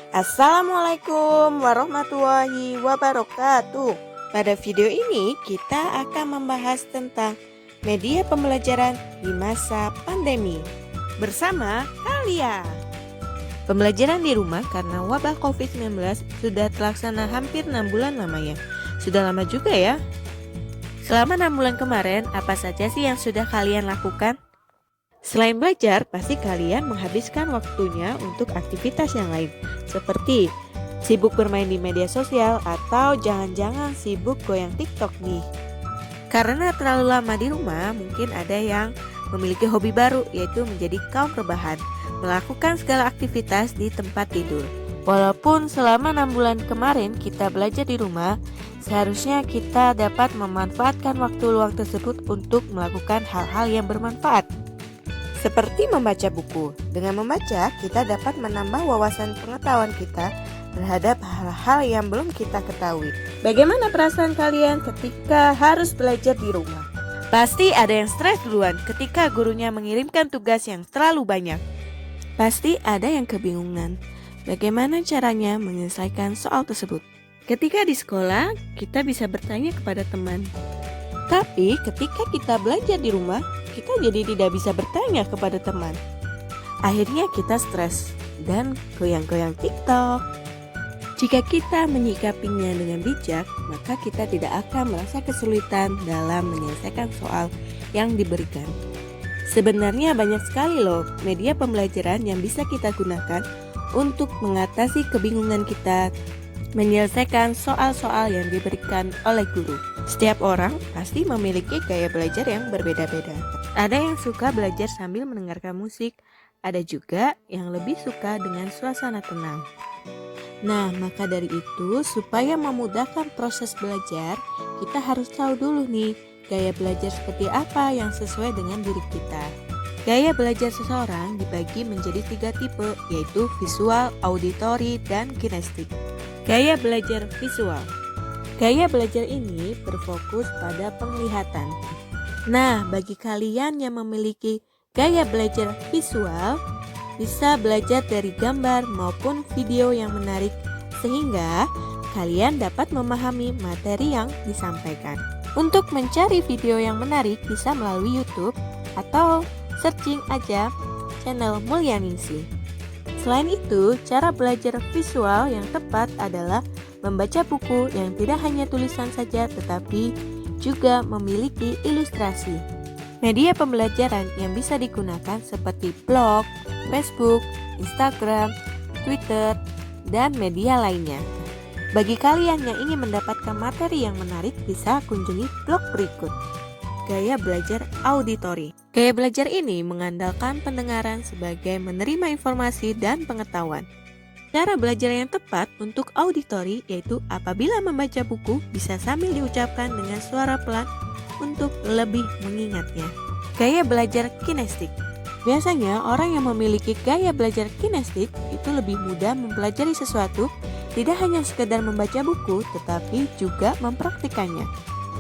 Assalamualaikum warahmatullahi wabarakatuh. Pada video ini kita akan membahas tentang media pembelajaran di masa pandemi bersama kalian. Pembelajaran di rumah karena wabah COVID-19 sudah terlaksana hampir 6 bulan lamanya. Sudah lama juga ya. Selama 6 bulan kemarin, apa saja sih yang sudah kalian lakukan? Selain belajar, pasti kalian menghabiskan waktunya untuk aktivitas yang lain, seperti sibuk bermain di media sosial atau jangan-jangan sibuk goyang TikTok nih. Karena terlalu lama di rumah, mungkin ada yang memiliki hobi baru, yaitu menjadi kaum rebahan, melakukan segala aktivitas di tempat tidur. Walaupun selama 6 bulan kemarin kita belajar di rumah, seharusnya kita dapat memanfaatkan waktu luang tersebut untuk melakukan hal-hal yang bermanfaat. Seperti membaca buku. Dengan membaca, kita dapat menambah wawasan pengetahuan kita terhadap hal-hal yang belum kita ketahui. Bagaimana perasaan kalian ketika harus belajar di rumah? Pasti ada yang stres duluan ketika gurunya mengirimkan tugas yang terlalu banyak. Pasti ada yang kebingungan. Bagaimana caranya menyelesaikan soal tersebut? Ketika di sekolah, kita bisa bertanya kepada teman. Tapi ketika kita belajar di rumah, kita jadi tidak bisa bertanya kepada teman. Akhirnya kita stres dan goyang-goyang TikTok. Jika kita menyikapinya dengan bijak, maka kita tidak akan merasa kesulitan dalam menyelesaikan soal yang diberikan. Sebenarnya banyak sekali loh media pembelajaran yang bisa kita gunakan untuk mengatasi kebingungan kita menyelesaikan soal-soal yang diberikan oleh guru. Setiap orang pasti memiliki gaya belajar yang berbeda-beda. Ada yang suka belajar sambil mendengarkan musik, ada juga yang lebih suka dengan suasana tenang. Nah, maka dari itu, supaya memudahkan proses belajar, kita harus tahu dulu nih, gaya belajar seperti apa yang sesuai dengan diri kita. Gaya belajar seseorang dibagi menjadi 3 tipe, yaitu visual, auditory, dan kinestik. Gaya belajar visual. Gaya belajar ini berfokus pada penglihatan. Nah, bagi kalian yang memiliki gaya belajar visual, bisa belajar dari gambar maupun video yang menarik sehingga kalian dapat memahami materi yang disampaikan. Untuk mencari video yang menarik bisa melalui YouTube atau searching aja channel Mulyaningsih. Selain itu, cara belajar visual yang tepat adalah membaca buku yang tidak hanya tulisan saja tetapi juga memiliki ilustrasi. Media pembelajaran yang bisa digunakan seperti blog, Facebook, Instagram, Twitter, dan media lainnya. Bagi kalian yang ingin mendapatkan materi yang menarik, bisa kunjungi blog berikut. Gaya belajar auditory. Gaya belajar ini mengandalkan pendengaran sebagai menerima informasi dan pengetahuan. Cara belajar yang tepat untuk auditory yaitu apabila membaca buku bisa sambil diucapkan dengan suara pelan untuk lebih mengingatnya. Gaya belajar kinestik. Biasanya orang yang memiliki gaya belajar kinestik itu lebih mudah mempelajari sesuatu, tidak hanya sekedar membaca buku tetapi juga mempraktikannya.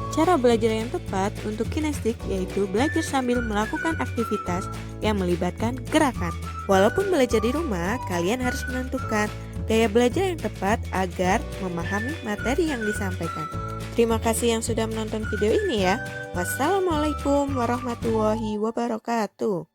Cara belajar yang tepat untuk kinestik yaitu belajar sambil melakukan aktivitas yang melibatkan gerakan. Walaupun belajar di rumah, kalian harus menentukan gaya belajar yang tepat agar memahami materi yang disampaikan. Terima kasih yang sudah menonton video ini ya. Wassalamualaikum warahmatullahi wabarakatuh.